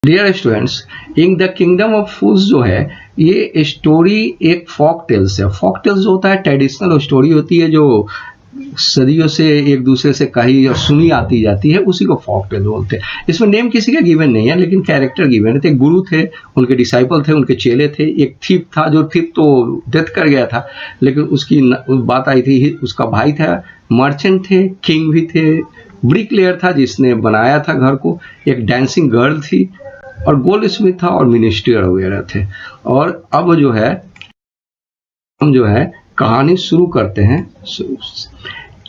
Dear students, in the kingdom of fools जो है ये स्टोरी एक फोक टेल्स है। फोक टेल्स जो होता है ट्रेडिशनल स्टोरी होती है जो सदियों से एक दूसरे से कही और सुनी आती जाती है, उसी को फोक टेल बोलते हैं। इसमें नेम किसी का गिवन नहीं है लेकिन कैरेक्टर गिवन थे। गुरु थे, उनके डिसाइपल थे, उनके चेले थे। एक थीप था, जो थीप तो डेथ कर गया था लेकिन उसकी बात आई थी, उसका भाई था। मर्चेंट थे, किंग भी थे, ब्रिकलेयर था जिसने बनाया था घर को, एक डांसिंग गर्ल थी और गोल्ड स्मिथ था और मिनिस्टर वगैरह थे। और अब जो है हम जो है कहानी शुरू करते हैं।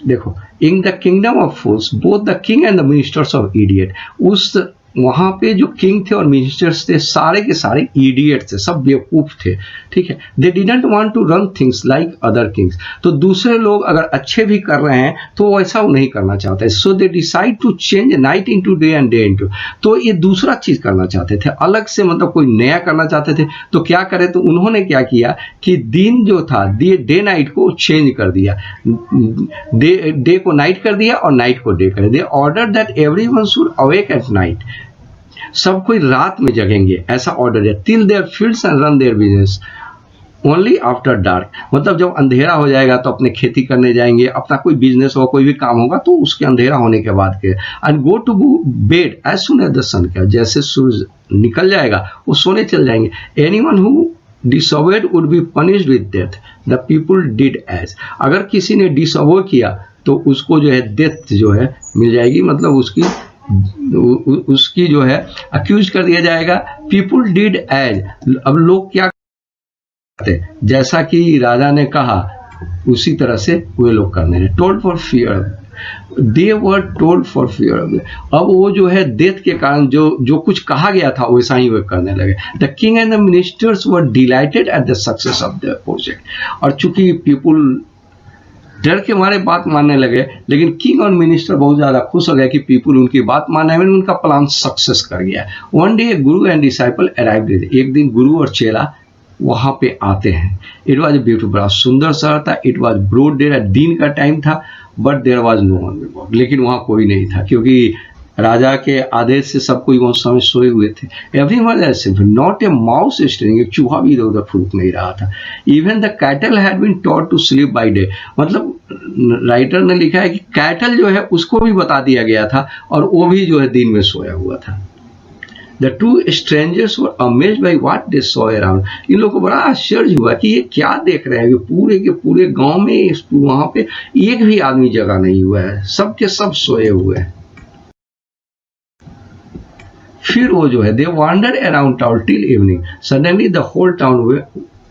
देखो, इन the kingdom of fools both the king and the ministers of idiot. उस वहां पे जो किंग थे और मिनिस्टर्स थे सारे के सारे इडियट थे, सब बेवकूफ थे। ठीक है, they didn't want to run things like other kings. तो दूसरे लोग अगर अच्छे भी कर रहे हैं तो वैसा वो नहीं करना चाहते। So they decide to change night into day and day into. तो ये दूसरा चीज करना चाहते थे, अलग से, मतलब कोई नया करना चाहते थे। तो क्या करे, तो उन्होंने क्या किया कि दिन जो था डे नाइट को चेंज कर दिया, डे को नाइट कर दिया और नाइट को डे कर दिया। Order that everyone should awake at night, सब कोई रात में जगेंगे, ऐसा ऑर्डर है। Till there fields and run their business only after dark. मतलब जब अंधेरा हो जाएगा तो अपने खेती करने जाएंगे, अपना कोई बिजनेस होगा, कोई भी काम होगा तो उसके अंधेरा होने के बाद के। And go to bed as soon as the sun. क्या, जैसे सूरज निकल जाएगा वो सोने चल जाएंगे। Anyone who disobeyed would be punished with death, the people did as. अगर किसी ने डिसअवे किया तो उसको जो है डेथ जो है मिल जाएगी, मतलब उसकी जो है अक्यूज कर दिया जाएगा। पीपुल डिड एज, अब लोग क्या करते, जैसा कि राजा ने कहा उसी तरह से वे लोग करने हैं। Told for fear, they were told for fear. अब वो जो है डेथ के कारण जो कुछ कहा गया था वैसा ही वे करने लगे। The king and the ministers were dilated at the success of the project. और चूंकि पीपुल डर के मारे बात मानने लगे, लेकिन किंग और मिनिस्टर बहुत ज्यादा खुश हो गया कि पीपुल उनकी बात मानने में उनका प्लान सक्सेस कर गया। One day Guru and disciple arrived. एक दिन गुरु और चेला वहां पे आते हैं। इट वॉज ब्यूटीफुल, बड़ा सुंदर शहर था। इट वॉज ब्रॉड डे, दिन का टाइम था, but there was no one. लेकिन वहां कोई नहीं था क्योंकि राजा के आदेश से सब कोई उस समय सोए हुए थे। Everyone else, not a mouse stirring, एक चूहा भी इधर उधर फूक नहीं रहा था। Even the cattle had been taught to sleep by day. मतलब राइटर ने लिखा है कि कैटल जो है उसको भी बता दिया गया था और वो भी जो है दिन में सोया हुआ था। The two strangers were amazed by what they saw around. इन लोगों को बड़ा आश्चर्य हुआ कि ये क्या देख रहे हैं। पूरे के पूरे गांव में वहां पे एक भी आदमी जगह नहीं हुआ है, सब के सब सोए हुए हैं। फिर वो जो है they wander around town till evening. Suddenly the whole town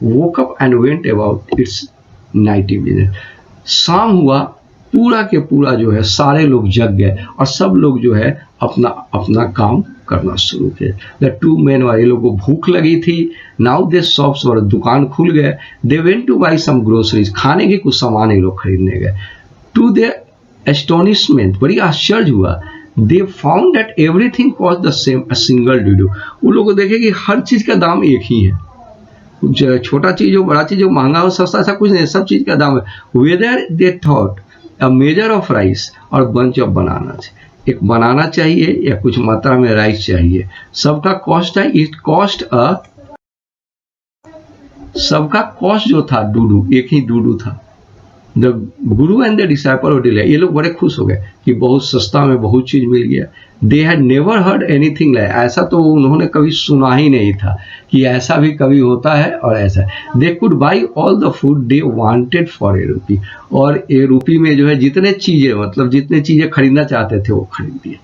woke up and went about its nightly business. शाम हुआ, पूरा के पूरा जो है सारे लोग जग गए और सब लोग जो है अपना अपना काम करना शुरू किए। द टू मैन वाले लोगों को भूख लगी थी। नाउ दे शॉप्स वर, दुकान खुल गए। They went to buy some groceries, खाने के कुछ सामान ये लोग खरीदने गए। टू देयर एस्टोनिशमेंट, बड़ी आश्चर्य हुआ, they found that everything cost the same, a single डूडू। उन लोगों को देखे कि हर चीज का दाम एक ही है, छोटा चीज हो बड़ा चीज हो महंगा हो सस्ता, ऐसा कुछ नहीं, सब चीज का दाम है। Whether they thought a measure of rice और बंच ऑफ बनाना, एक बनाना चाहिए या कुछ मात्रा में राइस चाहिए। सबका कॉस्ट है, इट कॉस्ट अ, सबका कॉस्ट जो था डूडू, एक ही डूडू था। The Guru and the disciple of delay, ये लोग बड़े खुश हो गए कि बहुत सस्ता में बहुत चीज मिल गया। They had never heard anything like, ऐसा तो उन्होंने कभी सुना ही नहीं था कि ऐसा भी कभी होता है। और ऐसा they could by all the food they wanted for a रूपी, और ए रूपी में जो है जितने चीजें, मतलब जितने चीजें खरीदना चाहते थे वो खरीद दिए।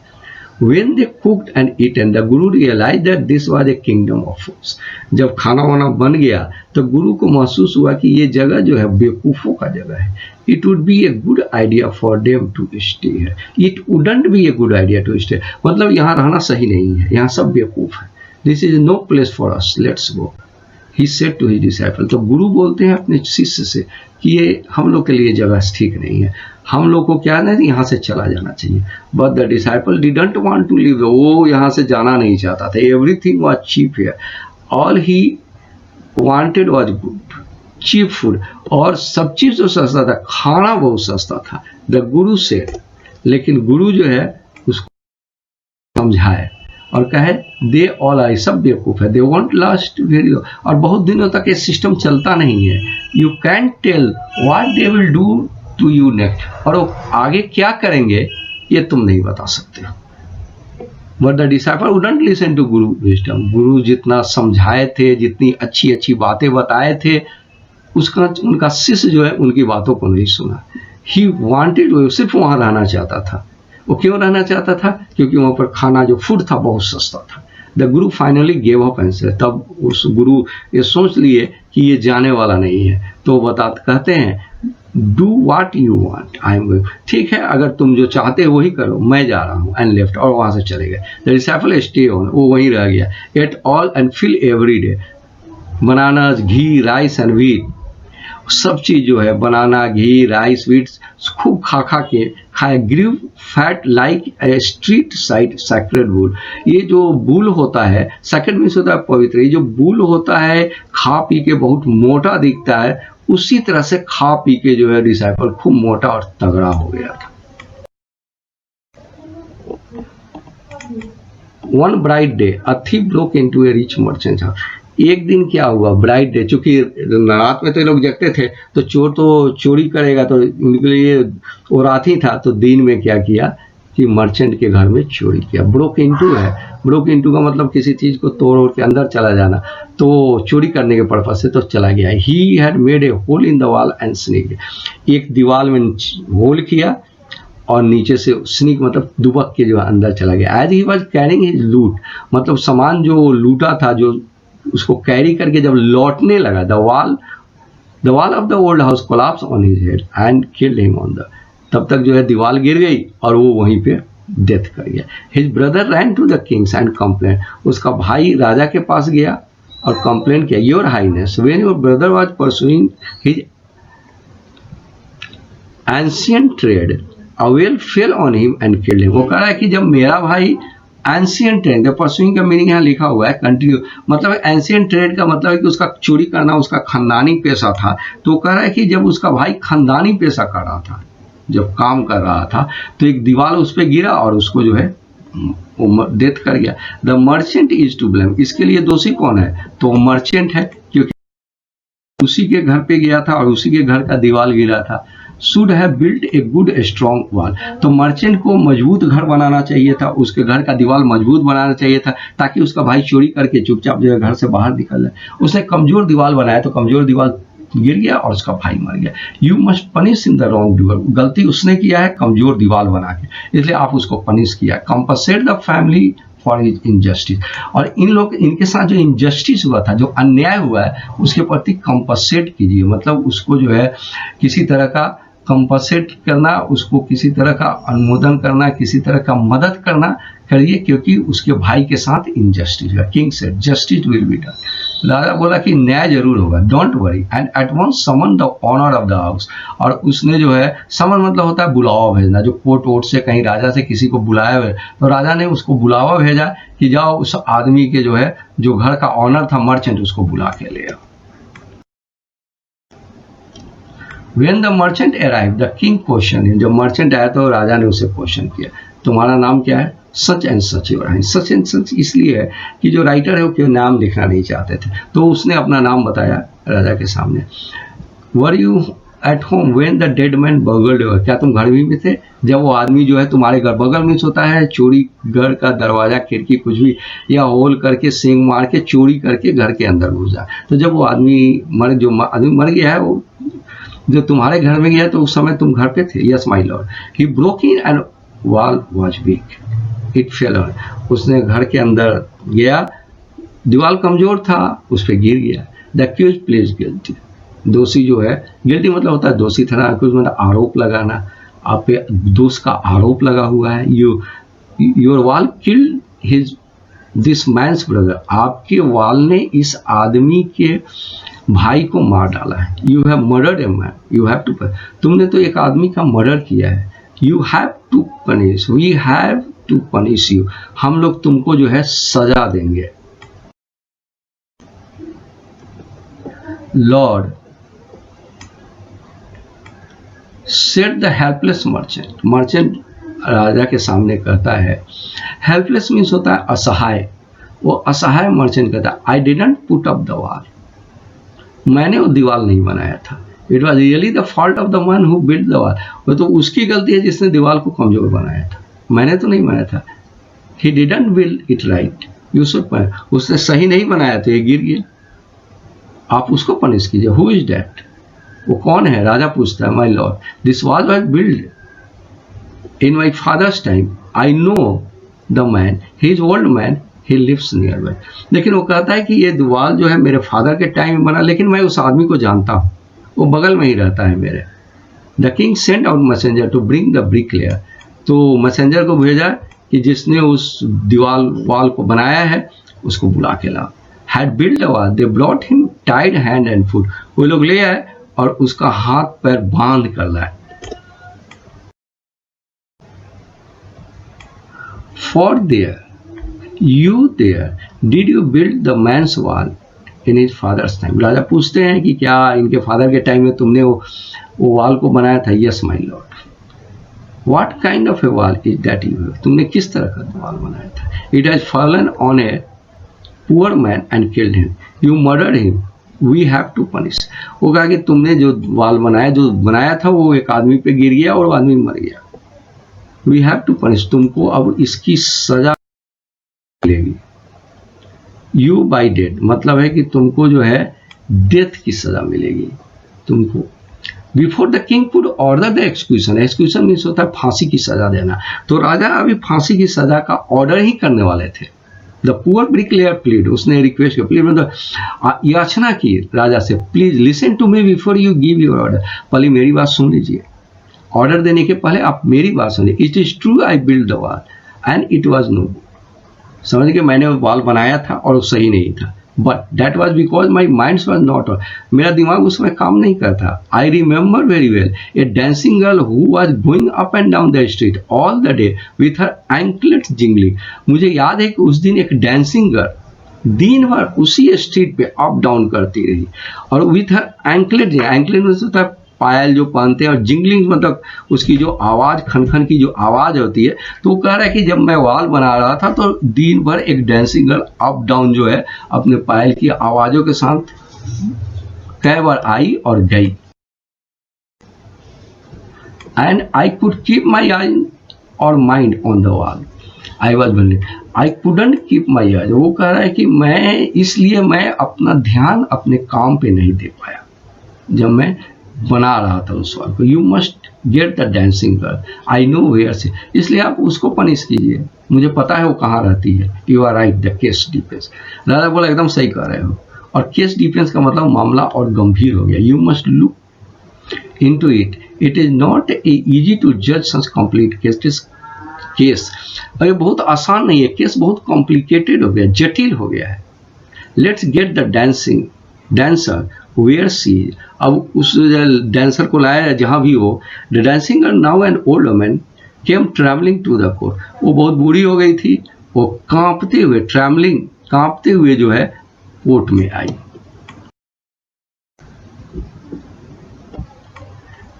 When they cooked and eaten, the Guru realized that this was a kingdom of fools. जब खाना वाना बन गया तो गुरु को महसूस हुआ कि ये जगह जो है बेवकूफों का जगह है। It would be a good idea for them to stay here. It wouldn't be a good idea to stay. मतलब यहाँ रहना सही नहीं है, यहाँ सब बेवकूफ है। This is no place for us. Let's go. He said to his disciple. तो गुरु बोलते हैं अपने शिष्य से कि ये हम लोग के लिए जगह ठीक नहीं है, हम लोग को क्या नहीं, यहाँ से चला जाना चाहिए। But the disciple didn't want to leave, वो यहाँ से जाना नहीं चाहता था। Everything was cheap here, all he wanted was good cheap food, और सब चीज जो सस्ता था, खाना बहुत सस्ता था। द गुरु से, लेकिन गुरु जो है उसको समझाए और कहे दे ऑल आई, सब बेवकूफ़ है, दे वॉन्ट लास्ट वेरी, और बहुत दिनों तक ये सिस्टम चलता नहीं है। You can tell what they will do to you next, और वो आगे क्या करेंगे ये तुम नहीं बता सकते। But the disciple wouldn't listen to guru wisdom, guru जितना समझाए थे, जितनी अच्छी अच्छी बातें बताए थे, उसका उनका शिष्य जो है उनकी बातों को नहीं सुना। ही वांटेड, वो सिर्फ वहाँ रहना चाहता था। वो क्यों रहना चाहता था? क्योंकि वहाँ पर खाना जो फूड था बहुत सस्ता था। The Guru finally gave up answer, तब उस गुरु ये सोच लिए कि ये जाने वाला नहीं है, तो कहते हैं do what you want, I am, ठीक है अगर तुम जो चाहते हो वही करो, मैं जा रहा हूँ, एंड लेफ्ट, और वहाँ से चले गए। द डिसाइपल स्टे ऑन, वो वहीं रह गया। At all and feel every day bananas, ghee, rice and wheat, सब चीज जो है बनाना, घी, राइस, व्हीट खूब खा के खाए। Grew fat like a street side sacred bull, ये जो बुल होता है, सैक्रेड मीन्स होता है पवित्र, ये जो बुल होता है खा पी के बहुत मोटा दिखता है, उसी तरह से खा पी के जो है डिसाइपल खूब मोटा और तगड़ा हो गया था। One bright day a thief broke into A rich merchant house, एक दिन क्या हुआ, ब्राइट डे, चूंकि रात में तो लोग जगते थे, तो चोर तो चोरी करेगा, तो इनके लिए वो रात ही था, तो दिन में क्या किया कि मर्चेंट के घर में चोरी किया। ब्रोक इनटू है, ब्रोक इनटू का मतलब किसी चीज को तोड़ के अंदर चला जाना, तो चोरी करने के पर्पज से तो चला गया। He had made a hole in the wall and sneak, एक दीवार में होल किया और नीचे से स्नीक मतलब दुबक के जो अंदर चला गया। As he was carrying his loot, मतलब सामान जो लूटा था, जो उसको कैरी करके जब लौटने लगा, the wall of the old house collapse on his head and killed him on the, तब तक जो है दीवार गिर गई और वो वहीं पे डेथ कर गया। His brother ran to the kings and complain, उसका भाई राजा के पास गया और कंप्लेन किया, your highness when your brother was pursuing his ancient trade a wall fell on him and killed him. वो कह रहा है कि जब मेरा भाई एंशिएंट ट्रेड, परसुइंग का मीनिंग यहाँ लिखा हुआ है कंटिन्यू, मतलब एंशिएंट ट्रेड का मतलब है कि उसका चोरी करना उसका खानदानी पेशा था। तो कह रहा है कि जब उसका भाई खानदानी पेशा कर रहा था, जब काम कर रहा था, तो एक दीवार उस पर गिरा और उसको जो है डेथ कर गया। The merchant is to blame, इसके लिए दोषी कौन है? तो मर्चेंट है, क्योंकि उसी के घर पे गया था और उसी के घर का दीवार गिरा था। Should have built a good strong wall, तो मर्चेंट को मजबूत घर बनाना चाहिए था, उसके घर का दीवार मजबूत बनाना चाहिए था, ताकि उसका भाई चोरी करके चुपचाप जो है घर से बाहर निकल जाए। उसने कमजोर दीवार बनाया तो कमजोर दीवार गिर गया और उसका भाई मर गया। You must punish in the wrong doer, गलती उसने किया है कमजोर दीवार बना के, इसलिए आप उसको पनिश किया। Compensate the family for his injustice, और इनके साथ जो इनजस्टिस हुआ था, जो अन्याय हुआ है, उसके प्रति कंपनसेट कीजिए, मतलब उसको जो है किसी तरह का कंपनसेट करना, उसको किसी तरह का अनुमोदन करना, किसी तरह का मदद करना करिए, क्योंकि उसके भाई के साथ इनजस्टिस हुआ। King said justice will be done, राजा बोला कि न्याय जरूर होगा, don't worry, and at once summon the owner of the house, और उसने जो है, समन मतलब होता है बुलावा भेजना, जो कोर्ट वोट से कहीं राजा से किसी को बुलाया हुआ, तो राजा ने उसको बुलावा भेजा कि जाओ उस आदमी के जो है, जो घर का ऑनर था मर्चेंट, उसको बुला के ले आओ। When the merchant arrived, the king questioned him. जब मर्चेंट आया तो राजा ने उसे क्वेश्चन किया, तुम्हारा नाम क्या है? Such and such your highness. Such and such इसलिए है कि जो राइटर है वो क्यों नाम लिखना नहीं चाहते थे, तो उसने अपना नाम बताया राजा के सामने। Were you at home when the dead man burgled your, क्या तुम घर में थे जब वो आदमी जो है तुम्हारे घर, बगल में होता है चोरी, घर का दरवाजा खिड़की कुछ भी, या होल करके सींग मार के चोरी करके घर के अंदर घुसा, तो जब वो आदमी आदमी मर गया है, वो जो तुम्हारे घर में गया, तो उस समय तुम घर पे थे। Yes my lord, he broke in and wall was weak it fell on, उसने घर के अंदर गया, दीवार कमजोर था, उस पर गिर गया। द एक्यूज प्लीज गिल्टी, दोषी जो है, गिल्टी मतलब होता है दोषी ठहराना, एक्यूज मतलब आरोप लगाना, आप पे दोष का आरोप लगा हुआ है। Your wall killed his this man's brother, आपके वॉल ने इस आदमी के भाई को मार डाला है। You have murdered a man, you have to, तुमने तो एक आदमी का मर्डर किया है। You have to punish, we have to punish you, हम लोग तुमको जो है सजा देंगे। Lord said the helpless merchant, merchant राजा के सामने कहता है, हेल्पलेस मीन्स होता है असहाय, वो असहाय मर्चेंट कहता है, I didn't put up the wall, मैंने वो दीवार नहीं बनाया था, it was really the fault of the one who build the wall, वो तो उसकी गलती है जिसने दीवार को कमजोर बनाया था, मैंने तो नहीं बनाया था। He didn't build it right, you should punish, उसने सही नहीं बनाया तो ये गिर गया, आप उसको पनिश कीजिए। हु इज दैट, वो कौन है? राजा पूछता है, my lord this wall was build in my father's time, I know the man, he is old man, he lives nearby. लेकिन वो कहता है कि ये दीवार जो है मेरे फादर के टाइम में बना, लेकिन मैं उस आदमी को जानता हूँ, वो बगल में ही रहता है मेरे। The king sent out messenger to bring the bricklayer, तो मैसेंजर को भेजा कि जिसने उस दीवार वॉल को बनाया है उसको बुला के ला। Had build a wall, they brought him tied hand and foot, वो लोग ले आए और उसका हाथ पैर बांध कर लाए। For there you there did you build the man's wall in his father's time, राजा पूछते हैं कि क्या इनके फादर के टाइम में तुमने वो वॉल को बनाया था? Yes my lord. What kind of a wall is that you, तुमने किस तरह का वॉल बनाया था? It has fallen on a poor man and killed him, you murdered him, we have to punish. वो कहा कि तुमने जो वॉल बनाया, जो बनाया था वो एक आदमी पे गिर गया और वो आदमी मर गया, वी हैव टू पनिश, तुमको अब इसकी सजा मिलेगी। यू बाई डेथ मतलब है कि तुमको जो है डेथ की सजा मिलेगी तुमको। Before the king could order the execution, execution means होता है फांसी की सजा देना, तो राजा अभी फांसी की सजा का ऑर्डर ही करने वाले थे। द पुअर ब्रिकलेयर प्लीड, उसने रिक्वेस्ट किया, प्लीज मतलब याचना की राजा से, please listen to me before you give your order, पहले मेरी बात सुन लीजिए, ऑर्डर देने के पहले आप मेरी बात सुनिए। It is true I build the wall and it was no, समझ के मैंने वॉल बनाया था और वो सही नहीं था, but that was because my mind was not, मेरा दिमाग उस समय काम नहीं करता। I remember very well A dancing girl who was going up and down the street all the day with her anklet jingling, मुझे याद है कि उस दिन एक डांसिंग गर्ल दिन भर उसी स्ट्रीट पे अप डाउन करती रही, और विथ हर एंकलेट, एंकलेट में होता है पायल जो पहनते हैं, और जिंगलिंग मतलब उसकी जो आवाज़, खनखन की जो आवाज़ होती है। तो वो कह रहा है कि जब मैं वॉल बना रहा था तो दिन भर एक डांसिंग गर्ल अप डाउन जो है अपने पायल की आवाज़ों के साथ कई बार आई और गई। And I could keep my eye और mind on the wall, I was building, I couldn't keep my eye, वो कह रहा है कि मैं इसलिए मैं अपना ध्यान अपने काम पे नहीं दे पाया जब मैं बना रहा था उस वॉल को। You must get the dancing girl, I know where से, इसलिए आप उसको पनिश कीजिए, मुझे पता है वो कहाँ रहती है। You are right, the case defence, राजा बोला एकदम सही कह रहे हो, और केस डिफेंस का मतलब मामला और गंभीर हो गया। You must look into it, it is not easy to जज सच कंप्लीट केस, अरे बहुत आसान नहीं है, केस बहुत कॉम्प्लिकेटेड हो गया, जटिल हो गया है। Let's get the dancer where she, अब उस डांसर को लाया जहाँ भी हो। The dancing girl now an old woman came travelling to the court, वो बहुत बूढ़ी हो गई थी, वो कांपते हुए कांपते हुए जो है कोर्ट में आई।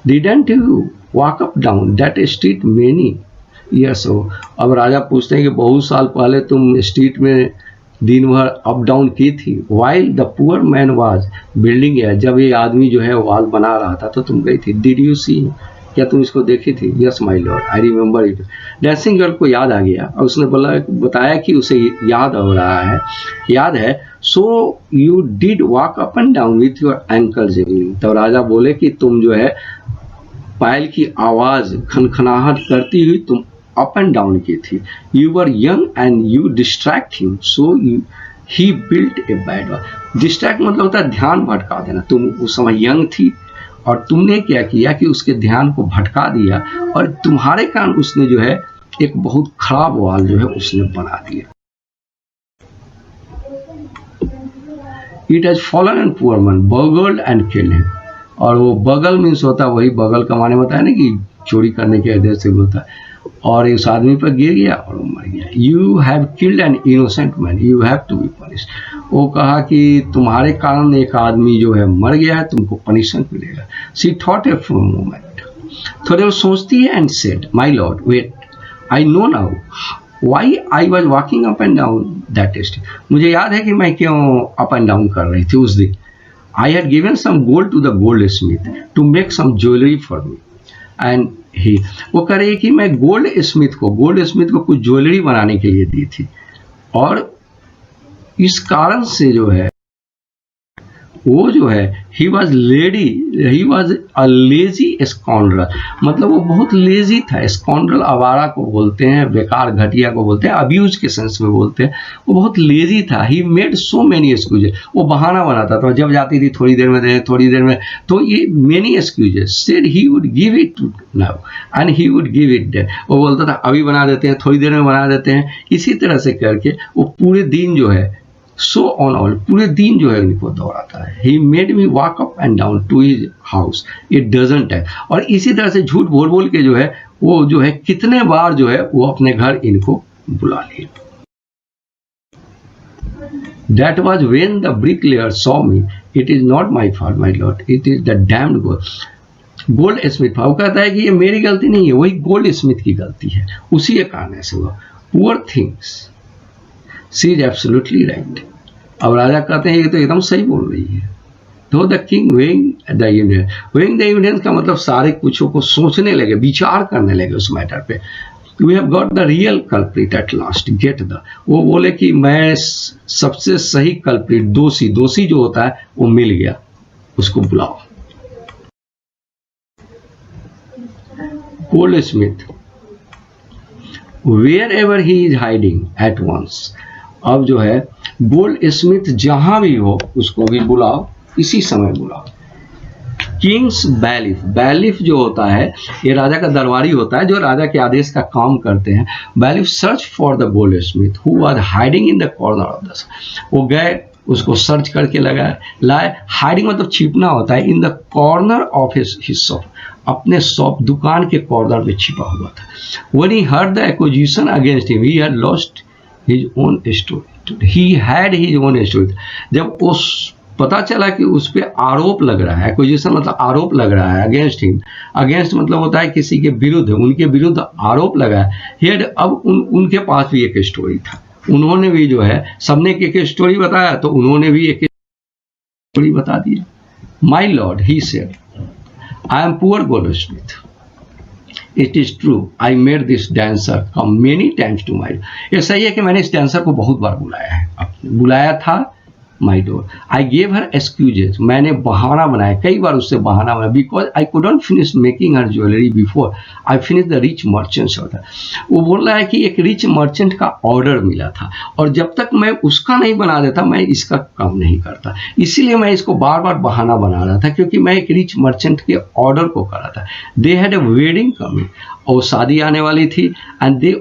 Didn't you walk up down that street many years हो, अब राजा पूछते हैं कि बहुत साल पहले तुम स्ट्रीट में दिन भर अप डाउन की थी। While the poor man was building है, जब ये आदमी जो है वॉल बना रहा था तो तुम गई थी। डिड यू सी, क्या तुम इसको देखी थी? Yes my Lord, I remember it. Dancing girl को याद आ गया और उसने बताया कि उसे याद हो रहा है, याद है। So you did walk up and down with your ankle jingling, तो राजा बोले कि तुम जो है पायल की आवाज खनखनाहट करती हुई तुम अप एंड डाउन की थी। You were young and you distract him, so he built a bad wall. Distract मतलब होता है ध्यान भटका देना, तुम उस समय यंग थी और तुमने क्या किया कि उसके ध्यान को भटका दिया, और तुम्हारे कारण उसने जो है एक बहुत खराब वॉल जो है उसने बना दिया। It has fallen and poor man burgled and killed him, और वो बगल मीन्स होता है, वही बगल का माने होता है ना कि चोरी करने के वजह से होता है, और इस आदमी पर गिर गया और वो मर गया। You have killed an innocent man, you have to be punished, वो कहा कि तुम्हारे कारण एक आदमी जो है मर गया है, तुमको पनिशमेंट मिलेगा। She thought a for moment, थोड़े वो सोचती है and said my lord wait, I know now why I was walking up and down that street, मुझे याद है कि मैं क्यों अप एंड डाउन कर रही थी उस दिन. I had given some gold to the goldsmith to make some jewellery for me and he, वो कह रही है कि मैं गोल्ड स्मिथ को कुछ ज्वेलरी बनाने के लिए दी थी, और इस कारण से जो है वो जो है ही वॉज अ लेजी स्कॉन्ड्रल, मतलब वो बहुत लेजी था. स्कॉन्ड्रल आवारा को बोलते हैं, बेकार घटिया को बोलते हैं, अब्यूज के सेंस में बोलते हैं. वो बहुत लेजी था. He made so many excuses, वो बहाना बनाता था. जब जाती थी थोड़ी देर में, तो ये many excuses. Said he would give it now and he would give it then, वो बोलता था अभी बना देते हैं, थोड़ी देर में बना देते हैं. इसी तरह से करके वो पूरे दिन जो है सो ऑन ऑल पूरे दिन जो है उनको दौड़ाता है. He made me walk up and down to his house, it doesn't है. और इसी तरह से झूठ बोल के जो है वो जो है कितने बार जो है वो अपने घर इनको बुला लिए. That was when the bricklayer saw me, it is not my fault my lord, it is the damned goldsmith. वो कहता है कि ये मेरी गलती नहीं है, वही गोल्ड स्मिथ की गलती है, उसी के कारण से हुआ. Poor things, she is absolutely right. अब राजा कहते हैं ये तो एकदम सही बोल रही है. तो the king weighing the evidence का मतलब सारे कुछों को सोचने लगे, विचार करने लगे उस मैटर पे. We have got the real culprit at last, get the, वो बोले कि मैं सबसे सही कल्प्रिट, दोषी जो होता है वो मिल गया, उसको बुलाओ. Goldsmith, wherever he is hiding at once. अब जो है गोल्ड स्मिथ जहां भी हो उसको भी बुलाओ, इसी समय बुलाओ. किंग्स बैलिफ जो होता है ये राजा का दरबारी होता है, जो राजा के आदेश का काम करते हैं. Bailiff search for the goldsmith who was hiding in the corner of the, वो गए उसको सर्च करके लाए. हाइडिंग मतलब छिपना होता है. इन the corner of his shop, अपने शॉप दुकान के कॉर्नर में छिपा हुआ था. When he heard the accusation against him, he had lost his own story, he had his own story. जब उस पता चला कि उस पर आरोप लग रहा है, एक्यूजेशन मतलब आरोप लग रहा है, अगेंस्ट हिम, अगेंस्ट मतलब होता है किसी के विरुद्ध, उनके विरुद्ध आरोप लगा है. हेड, अब उनके पास भी एक स्टोरी था, उन्होंने भी जो है, सबने एक स्टोरी बताया तो उन्होंने भी एक स्टोरी बता दी. My lord, he said, I am poor goldsmith, it is true I made this dancer come many times to my. ये सही है कि मैंने इस डांसर को बहुत बार बुलाया था my door. I gave her excuses, मैंने बहाना बनाया, कई बार उससे बहाना बनाया. Because I couldn't finish making her jewellery before I finish the rich merchants order. वो बोल रहा है कि एक रिच मर्चेंट का ऑर्डर मिला था, और जब तक मैं उसका नहीं बना देता मैं इसका काम नहीं करता. इसीलिए मैं इसको बार बार बहाना बना रहा था, क्योंकि मैं एक रिच मर्चेंट के ऑर्डर को कर रहा था. They had a wedding coming, और शादी आने वाली थी. And they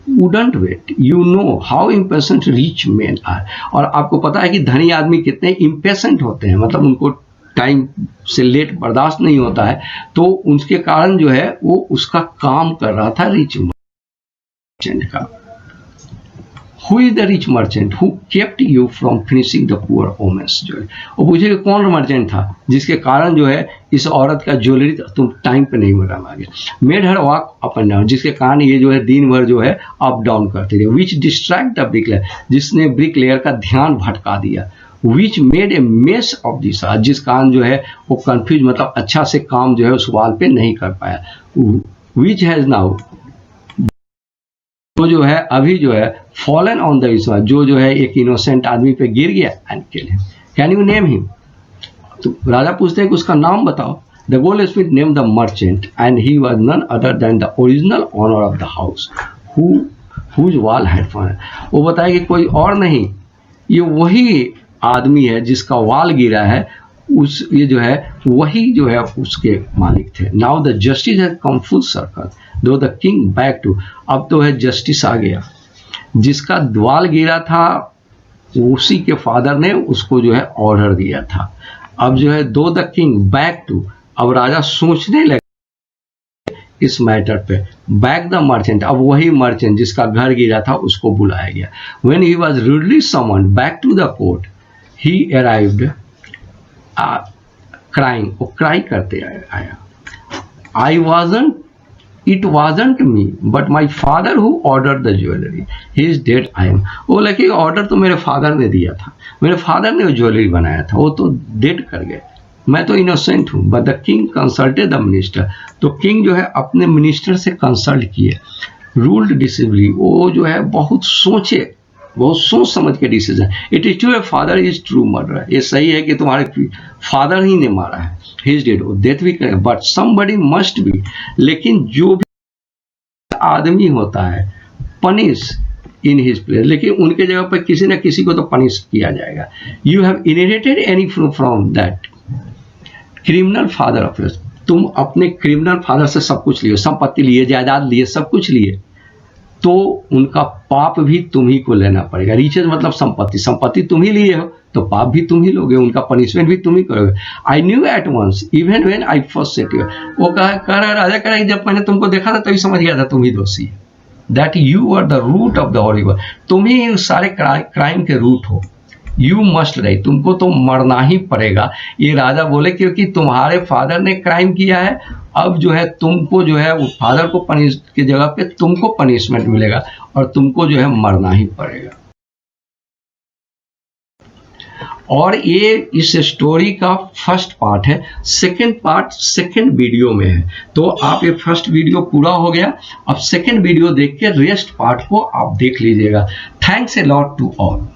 wouldn't wait. You know how impatient rich men are. और आपको पता है कि धनी आदमी कितने impatient होते हैं, मतलब उनको टाइम से लेट बर्दाश्त नहीं होता है. तो उसके कारण जो है वो उसका काम कर रहा था रिच मर्चेंट का. Who is the rich merchant who kept you from finishing the poor woman's jewelry? वो पूछे कि कौन मर्चेंट था जिसके कारण जो है इस औरत का ज्वेलरी तुम टाइम पे नहीं बनाओगे. Made her walk up and down, जिसके कारण ये जो है दिन भर जो है अप डाउन करती रही. विच डिस्ट्रैक्ट द ब्रिकलेयर, जिसने ब्रिकलेयर का ध्यान भटका दिया. Which made a mess of this, जिस कारण जो है वो कंफ्यूज, मतलब अच्छा से काम जो है उस वाल पे नहीं कर पाया. विच हैज नाउ, तो जो है अभी जो है फॉलन ऑन द विश्वास, जो है एक इनोसेंट आदमी पे गिर गया. And kill him. Can you name him? तो राजा पूछते हैं कि उसका नाम बताओ. The goldsmith name the merchant and he was none other than the original owner of the house whose wall had fallen. वो बताया कि कोई और नहीं, ये वही आदमी है जिसका वाल गिरा है, उस ये जो है वही जो है उसके मालिक थे. Now the justice has come full circle दो द किंग बैक टू. अब तो है जस्टिस आ गया, जिसका द्वाल गिरा था उसी के फादर ने उसको जो है ऑर्डर दिया था. अब जो है दो द किंग बैक टू, अब राजा सोचने लगे इस मैटर पे. बैक द मर्चेंट, अब वही मर्चेंट जिसका घर गिरा था उसको बुलाया गया. When he was rudely summoned back to the court he arrived crying, वो क्राई करते आया. I wasn't it wasn't me but my father who order the jewellery, he is dead I am. वो लगे ऑर्डर तो मेरे father ने दिया था, मेरे फादर ने वो ज्वेलरी बनाया था, वो तो डेड कर गए, मैं तो इनोसेंट हूँ। But the king consulted the minister, तो किंग जो है अपने मिनिस्टर से कंसल्ट किए। रूल्ड डिसिवली, वो जो है बहुत सोचे, बहुत सोच समझ के decision. It is true father is true murder, ये सही है कि तुम्हारे फादर ही ने मारा है, ही इज डेड, वो डेथ भी करे, बट समबडी मस्ट बी, लेकिन जो भी आदमी होता है पनिश इन हिज प्लेस, लेकिन उनके जगह पर किसी न किसी को तो पनिश किया जाएगा। You have inherited any from that criminal father of yours, तुम अपने क्रिमिनल फादर से सब कुछ लिए, संपत्ति लिए, जायदाद लिए, सब कुछ लिए, तो उनका पाप भी तुम ही को लेना पड़ेगा। रिचेज मतलब संपत्ति, संपत्ति तुम ही लिए हो तो पाप भी तुम ही लोगे, उनका पनिशमेंट भी तुम ही करोगे। I knew at once even when I first set you, वो कह रहा राजा कह रहा जब मैंने तुमको देखा था तभी समझ गया था तुम ही दोषी, that you are the root of the all evil, तुम ही सारे क्राइम के रूट हो। यू मस्ट डाई, तुमको तो मरना ही पड़ेगा, ये राजा बोले, क्योंकि तुम्हारे फादर ने क्राइम किया है, अब जो है तुमको जो है वो फादर को पनिश की जगह पे तुमको पनिशमेंट मिलेगा और तुमको जो है मरना ही पड़ेगा। और ये इस स्टोरी का फर्स्ट पार्ट है, सेकंड पार्ट सेकंड वीडियो में है। तो आप ये फर्स्ट वीडियो पूरा हो गया, अब सेकंड वीडियो देख के रेस्ट पार्ट को आप देख लीजिएगा। Thanks a lot to all.